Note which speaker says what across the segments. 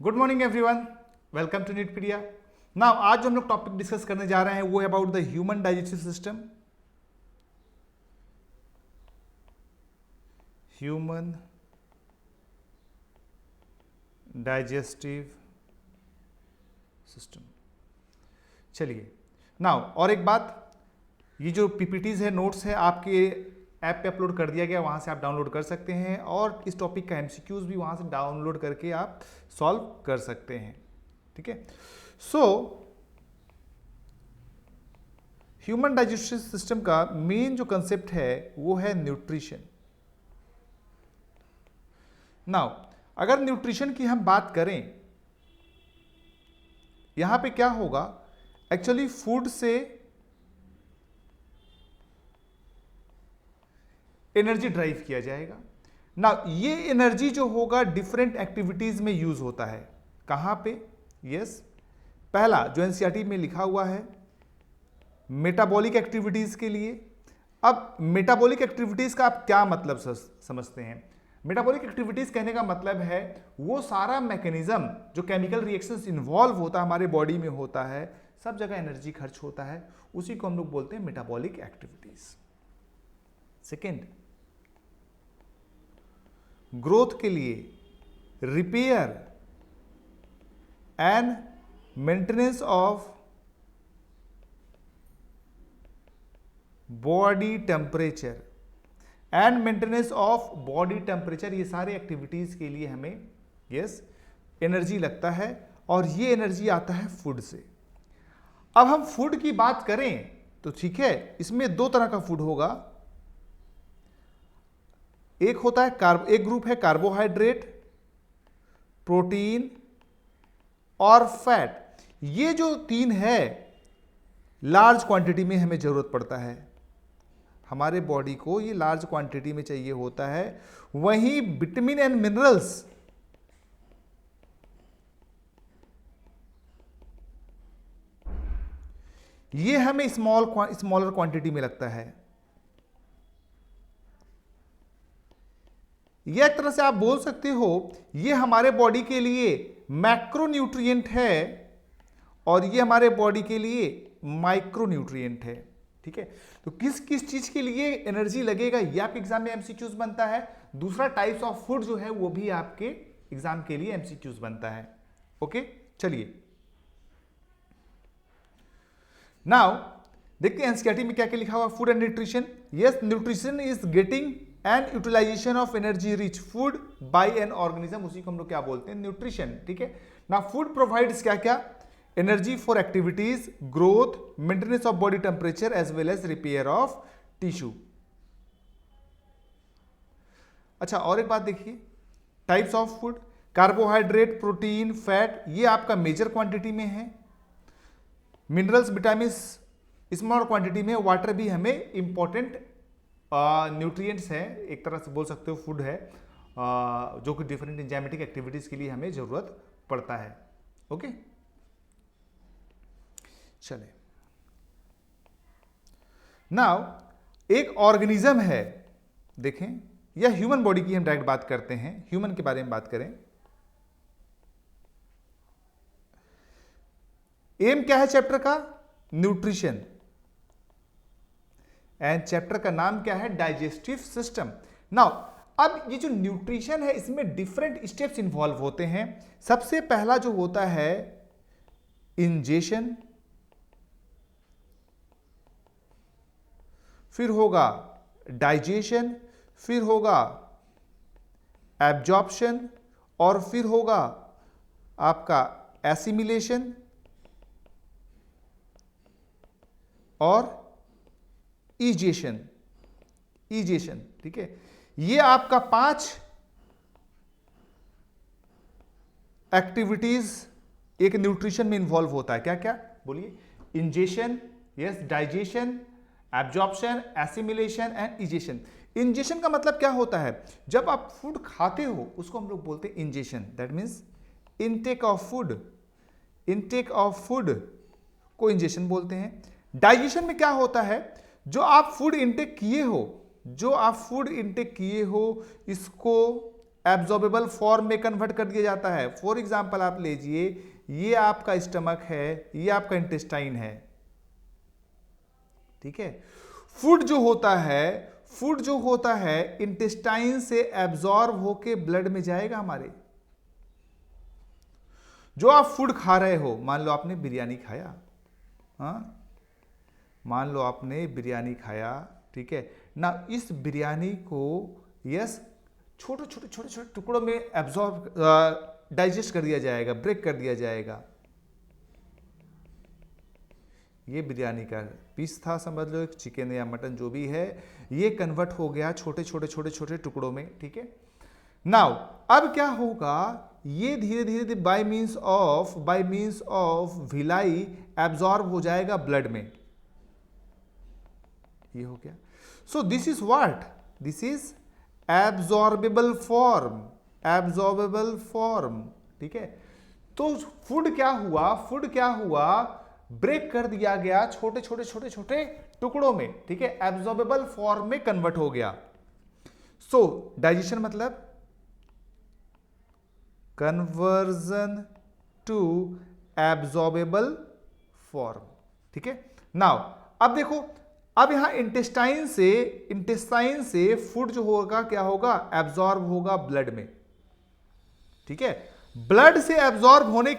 Speaker 1: Good morning everyone, welcome to Neetpedia. Now आज जो हम लोग टॉपिक डिस्कस करने जा रहे हैं वो है about the human digestive system. Human digestive system. चलिए नाउ और एक बात, ये जो पीपीटीज है, नोट्स है, आपके ऐप पे अपलोड कर दिया गया, वहाँ से आप डाउनलोड कर सकते हैं और इस टॉपिक का एमसीक्यूज भी वहाँ से डाउनलोड करके आप सॉल्व कर सकते हैं। ठीक है। सो ह्यूमन डाइजेस्टिव सिस्टम का मेन जो कंसेप्ट है वो है न्यूट्रिशन। नाउ अगर न्यूट्रिशन की हम बात करें, यहां पे क्या होगा, एक्चुअली फूड से एनर्जी ड्राइव किया जाएगा ना। ये एनर्जी जो होगा डिफरेंट एक्टिविटीज में यूज होता है। कहां पे? यस, पहला जो एनसीईआरटी में लिखा हुआ है मेटाबॉलिक एक्टिविटीज के लिए। अब मेटाबॉलिक एक्टिविटीज का आप क्या मतलब समझते हैं? मेटाबॉलिक एक्टिविटीज कहने का मतलब है वो सारा मैकेनिज्म जो केमिकल रिएक्शंस इन्वॉल्व होता है हमारे बॉडी में होता है, सब जगह एनर्जी खर्च होता है, उसी को हम लोग बोलते हैं मेटाबॉलिक एक्टिविटीज। सेकेंड, ग्रोथ के लिए, repair and maintenance of body temperature and maintenance of body temperature, ये सारे एक्टिविटीज के लिए हमें यस एनर्जी लगता है और ये एनर्जी आता है फूड से। अब हम फूड की बात करें तो ठीक है, इसमें दो तरह का फूड होगा। एक होता है एक ग्रुप है कार्बोहाइड्रेट, प्रोटीन और फैट। ये जो तीन है लार्ज क्वांटिटी में हमें जरूरत पड़ता है, हमारे बॉडी को ये लार्ज क्वांटिटी में चाहिए होता है। वहीं विटामिन एंड मिनरल्स ये हमें स्मॉलर क्वांटिटी में लगता है। यह एक तरह से आप बोल सकते हो ये हमारे बॉडी के लिए मैक्रोन्यूट्रिएंट है और ये हमारे बॉडी के लिए माइक्रोन्यूट्रिएंट है। ठीक है, तो किस किस चीज के लिए एनर्जी लगेगा ये आपके एग्जाम में एमसीक्यूज बनता है। दूसरा टाइप्स ऑफ फूड जो है वो भी आपके एग्जाम के लिए एमसीक्यूज बनता है। ओके, चलिए नाउ देखते हैं एनसीईआरटी में क्या क्या लिखा हुआ। Food and nutrition. Yes, nutrition is getting and utilisation of energy rich food by an organism, उसी को हम लोग क्या बोलते हैं? न्यूट्रिशन। ठीक है ना। फूड प्रोवाइड्स क्या क्या? Energy for activities, growth, maintenance of body temperature as well as repair of tissue. अच्छा, और एक बात देखिए, types of food, carbohydrate, protein, fat, ये आपका मेजर क्वांटिटी में है। मिनरल्स, विटामिन स्मॉल क्वांटिटी में, वाटर भी हमें इंपॉर्टेंट न्यूट्रिएंट्स हैं, एक तरह से बोल सकते हो फूड है जो कि डिफरेंट एंजाइमेटिक एक्टिविटीज के लिए हमें जरूरत पड़ता है। ओके, चले नाउ एक ऑर्गेनिज्म है, देखें, या ह्यूमन बॉडी की हम डायरेक्ट बात करते हैं, ह्यूमन के बारे में बात करें। एम क्या है चैप्टर का? न्यूट्रिशन। एंड चैप्टर का नाम क्या है? Digestive system. नाउ अब ये जो न्यूट्रिशन है इसमें डिफरेंट स्टेप्स इंवॉल्व होते हैं। सबसे पहला जो होता है इंजेशन, फिर होगा डाइजेशन, फिर होगा एब्जॉर्प्शन और फिर होगा आपका एसिमिलेशन और इजेशन। ठीक है, ये आपका 5 एक्टिविटीज एक न्यूट्रिशन में इंवॉल्व होता है। क्या क्या बोलिए? Ingestion, yes, digestion, absorption, assimilation and egestion. Ingestion का मतलब क्या होता है? जब आप फूड खाते हो उसको हम लोग बोलते हैं ingestion, that means intake of food. Intake of food को इंजेशन बोलते हैं। डाइजेशन में क्या होता है? जो आप फूड इनटेक किए हो इसको एब्जॉर्बेबल फॉर्म में कन्वर्ट कर दिया जाता है। फॉर एग्जाम्पल आप लीजिए, ये आपका स्टमक है, ये आपका इंटेस्टाइन है, ठीक है। फूड जो होता है इंटेस्टाइन से एब्जॉर्ब होके ब्लड में जाएगा हमारे। जो आप फूड खा रहे हो, मान लो आपने बिरयानी खाया, हाँ, मान लो आपने बिरयानी खाया, ठीक है ना। इस बिरयानी को यस छोटे छोटे छोटे छोटे टुकड़ों में एब्जॉर्ब डाइजेस्ट कर दिया जाएगा, ब्रेक कर दिया जाएगा। ये बिरयानी का पीस था, समझ लो, चिकन या मटन जो भी है, ये कन्वर्ट हो गया छोटे छोटे छोटे छोटे टुकड़ों में, ठीक है। नाउ अब क्या होगा, ये धीरे धीरे by means of villi absorb हो जाएगा ब्लड में। ये हो गया। So this is what, this is absorbable form, ठीक है। तो फूड क्या हुआ, ब्रेक कर दिया गया छोटे छोटे छोटे छोटे टुकड़ों में, ठीक है, एब्जॉर्बेबल फॉर्म में कन्वर्ट हो गया। सो डाइजेशन मतलब कन्वर्जन टू एब्जॉर्बेबल फॉर्म, ठीक है। नाउ अब देखो, अब यहां इंटेस्टाइन से फूड जो होगा क्या होगा, एब्जॉर्ब होगा ब्लड में, ठीक है। ब्लड में एब्जॉर्ब होने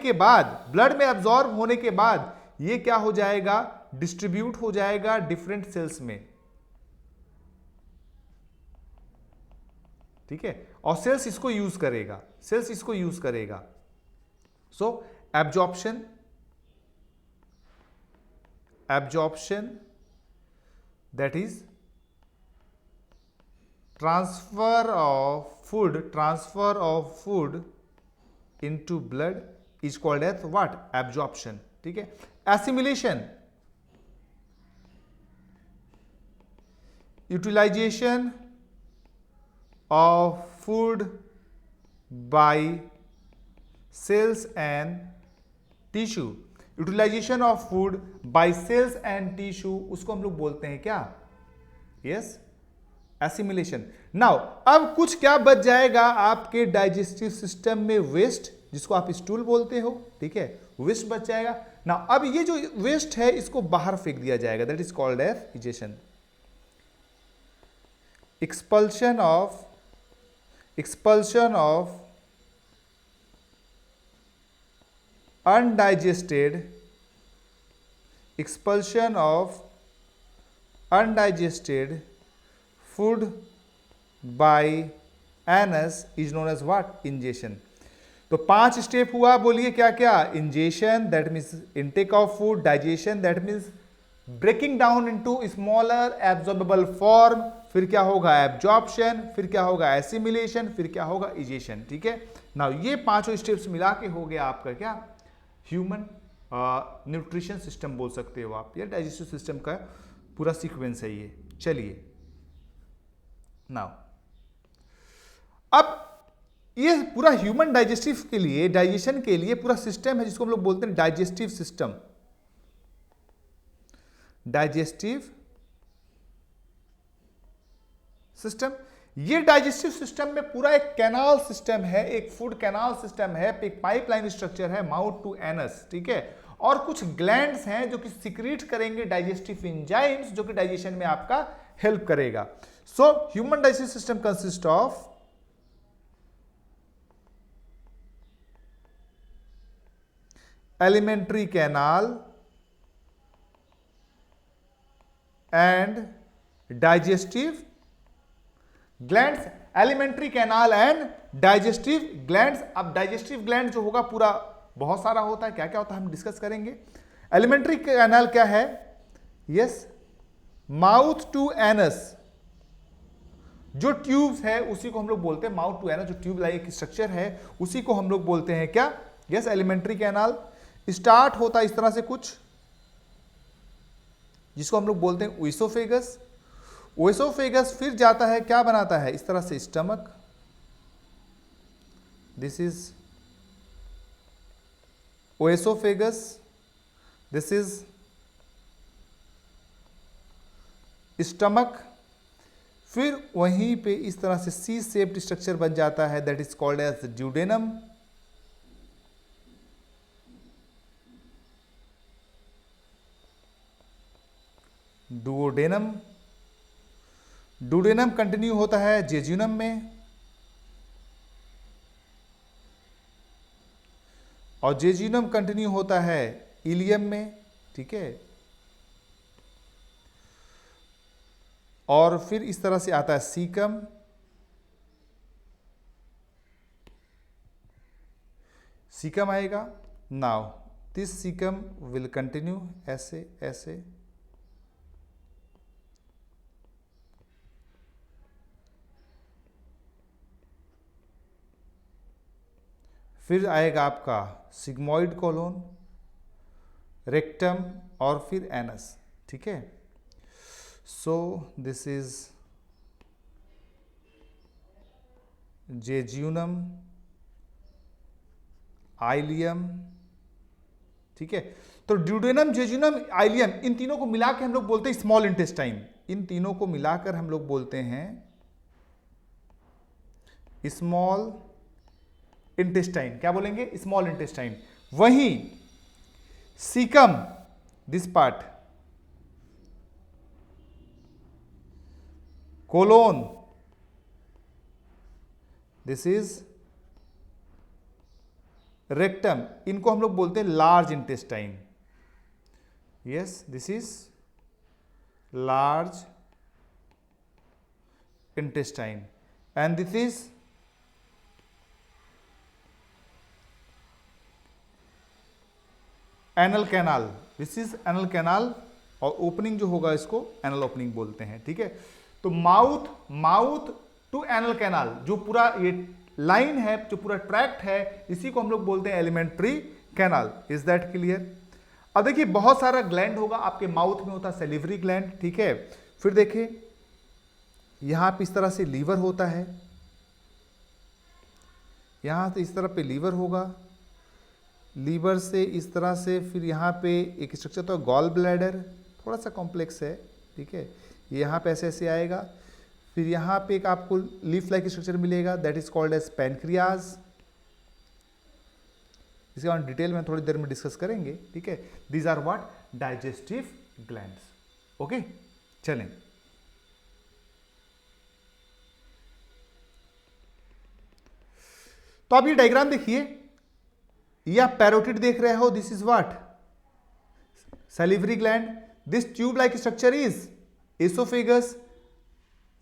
Speaker 1: के बाद ये क्या हो जाएगा, डिस्ट्रीब्यूट हो जाएगा डिफरेंट सेल्स में, ठीक है। और सेल्स इसको यूज करेगा, सो absorption that is transfer of food into blood is called as what, absorption, ठीक है। assimilation, utilization of food by cells and tissue, utilisation of food by cells and tissue, उसको हम लोग बोलते हैं क्या, यस, एसिमिलेशन। नाउ अब कुछ क्या बच जाएगा आपके डाइजेस्टिव सिस्टम में, वेस्ट, जिसको आप स्टूल बोलते हो, ठीक है, वेस्ट बच जाएगा। नाउ अब ये जो वेस्ट है इसको बाहर फेंक दिया जाएगा, that is called as egestion. Expulsion of undigested food by anus is known as what, ingestion। तो 5 स्टेप हुआ, बोलिए क्या क्या, ingestion that means intake of food, digestion that means breaking down into smaller absorbable form, फिर क्या होगा absorption, फिर क्या होगा एसिमिलेशन, फिर क्या होगा इजेशन, ठीक है। नाउ ये 5 स्टेप्स मिला के हो गया आपका क्या, ह्यूमन न्यूट्रिशन सिस्टम बोल सकते हो आप, या डाइजेस्टिव सिस्टम का पूरा सीक्वेंस है ये। चलिए नाउ अब ये पूरा ह्यूमन डाइजेस्टिव के लिए, डाइजेशन के लिए पूरा सिस्टम है जिसको हम लोग बोलते हैं डाइजेस्टिव सिस्टम। ये डाइजेस्टिव सिस्टम में पूरा एक कैनाल सिस्टम है, एक फूड कैनाल सिस्टम है, एक पाइपलाइन स्ट्रक्चर है, माउथ टू एनस, ठीक है। और कुछ ग्लैंड्स हैं जो कि सिक्रीट करेंगे डाइजेस्टिव एंजाइम्स, जो कि डाइजेशन में आपका हेल्प करेगा। So human digestive system consist of alimentary canal and digestive glands, alimentary canal and digestive glands. अब डाइजेस्टिव ग्लैंड जो होगा पूरा बहुत सारा होता है, क्या क्या होता है हम डिस्कस करेंगे। एलिमेंट्री कैनाल क्या है, यस, माउथ टू एनस, जो ट्यूब्स है उसी को हम लोग बोलते हैं माउथ टू एनस, जो ट्यूब लाइक स्ट्रक्चर है उसी को हम लोग बोलते हैं क्या, यस, एलिमेंट्री कैनाल। स्टार्ट होता है इस तरह से कुछ, जिसको हम लोग बोलते हैं ओएसोफेगस। ओएसोफेगस फिर जाता है, क्या बनाता है इस तरह से, stomach, this is ओएसोफेगस, this is stomach. फिर वहीं पे इस तरह से सी शेप्ड स्ट्रक्चर बन जाता है, that is called as duodenum. Duodenum. Duodenum continue होता है जेजुनम में, और जेजुनम कंटिन्यू होता है इलियम में, ठीक है। और फिर इस तरह से आता है सीकम, सीकम आएगा। Now this caecum will continue ऐसे ऐसे, फिर आएगा आपका सिग्मोइड कोलोन, रेक्टम और फिर एनस, ठीक है। So this is jejunum, ileum, ठीक है। तो ड्यूडेनम, जेजुनम, आइलियम, इन तीनों को मिलाकर हम लोग बोलते हैं स्मॉल इंटेस्टाइन। इन तीनों को मिलाकर हम लोग बोलते हैं स्मॉल इंटेस्टाइन। क्या बोलेंगे? Small intestine. वहीं caecum, this part, colon, this is rectum, इनको हम लोग बोलते हैं large intestine. Yes, this is large intestine and this is anal canal. This is anal canal, और ओपनिंग जो होगा इसको एनल ओपनिंग बोलते हैं, ठीक है। तो माउथ टू एनल कैनाल, जो पूरा ये लाइन है, जो पूरा ट्रैक्ट है, इसी को हम लोग बोलते हैं alimentary canal. Is that clear? अब देखिए बहुत सारा ग्लैंड होगा आपके माउथ में, होता है सेलिवरी ग्लैंड, ठीक है। फिर देखिए यहां पे इस तरह से लीवर होता है, यहां से इस तरह पे लीवर होगा, लीवर से इस तरह से फिर यहाँ पे एक स्ट्रक्चर तो गॉल ब्लैडर, थोड़ा सा कॉम्प्लेक्स है, ठीक है। यहाँ पे ऐसे ऐसे आएगा, फिर यहाँ पे एक आपको लीफ लाइक स्ट्रक्चर मिलेगा, that is called as pancreas. इसके बाद डिटेल में थोड़ी देर में डिस्कस करेंगे, ठीक है। These are what? Digestive glands. Okay, चलें। तो आप ये डायग्राम देखिए, ये आप पैरोटिड देख रहे हो, this is what? Salivary gland. This tube like structure is oesophagus.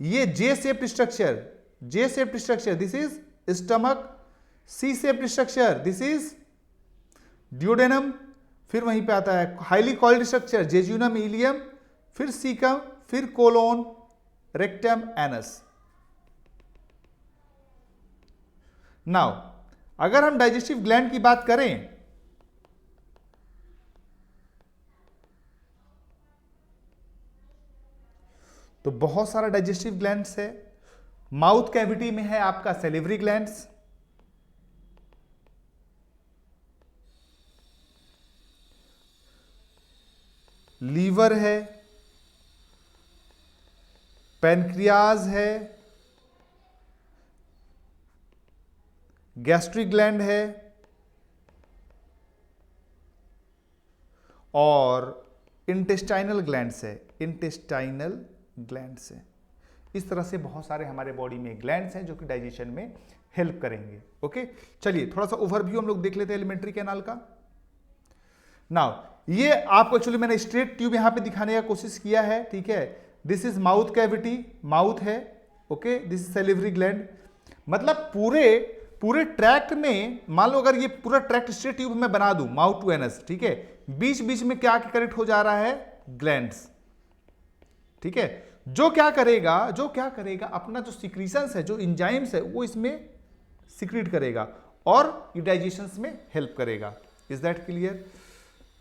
Speaker 1: ये J shaped structure, this is stomach. C shaped structure, this is duodenum. फिर वहीं पे आता है highly coiled structure, jejunum, ileum, फिर सीकम, फिर कोलोन, रेक्टम, एनस। नाउ अगर हम डाइजेस्टिव ग्लैंड की बात करें, तो बहुत सारा डाइजेस्टिव ग्लैंड्स है। माउथ कैविटी में है आपका सैलिवरी ग्लैंड्स, लीवर है, पैनक्रियाज है, गैस्ट्रिक ग्लैंड है, और इंटेस्टाइनल ग्लैंड्स है, इंटेस्टाइनल ग्लैंड्स है। इस तरह से बहुत सारे हमारे बॉडी में ग्लैंड्स हैं जो कि डाइजेशन में हेल्प करेंगे। ओके, चलिए थोड़ा सा ओवरव्यू हम लोग देख लेते हैं एलिमेंट्री कैनाल का। नाउ ये आपको एक्चुअली मैंने स्ट्रेट ट्यूब यहां पे दिखाने का कोशिश किया है, ठीक है। This is mouth cavity, mouth है, okay. This is salivary gland. मतलब पूरे ट्रैक्ट में, मान लो अगर ये पूरा ट्रैक्ट स्ट्रेट ट्यूब में बना दूं माउथ टू एनस, ठीक है, बीच बीच में क्या कनेक्ट हो जा रहा है? ग्लैंड्स, ठीक है। जो क्या करेगा अपना जो सिक्रीशंस है, जो इंजाइम्स है, वो इसमें सिक्रीट करेगा और डाइजेशन में हेल्प करेगा। Is that clear?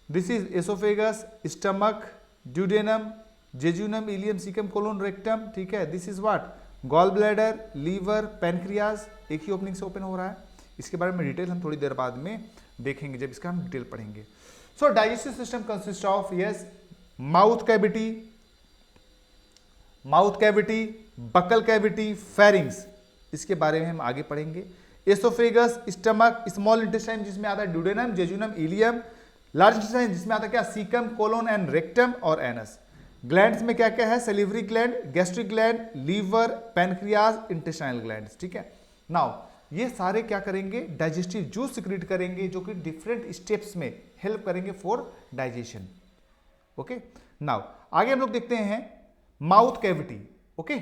Speaker 1: This is oesophagus, stomach, duodenum, jejunum, ileum, caecum, colon, rectum, ठीक है। This is what? Gall bladder, liver, pancreas, एक ही ओपनिंग से ओपन हो रहा है। इसके बारे में डिटेल हम थोड़ी देर बाद में देखेंगे, जब इसका हम डिटेल पढ़ेंगे। So digestive system consist of, yes, mouth cavity, mouth cavity, buccal cavity, pharynx, इसके बारे में हम आगे पढ़ेंगे। एसोफेगस, स्टमक, स्मॉल इंटेस्टाइन जिसमें आता है duodenum, jejunum, ileum, large intestine जिसमें आता है क्या, सीकम, कोलोन एंड रेक्टम और एनस। ग्लैंड्स में क्या क्या है, salivary gland, gastric gland, liver, pancreas, intestinal glands, ठीक है। नाउ ये सारे क्या करेंगे, डाइजेस्टिव जूस सिक्रीट करेंगे जो कि डिफरेंट स्टेप्स में हेल्प करेंगे फॉर डाइजेशन। ओके, नाउ आगे हम लोग देखते हैं माउथ कैविटी। ओके,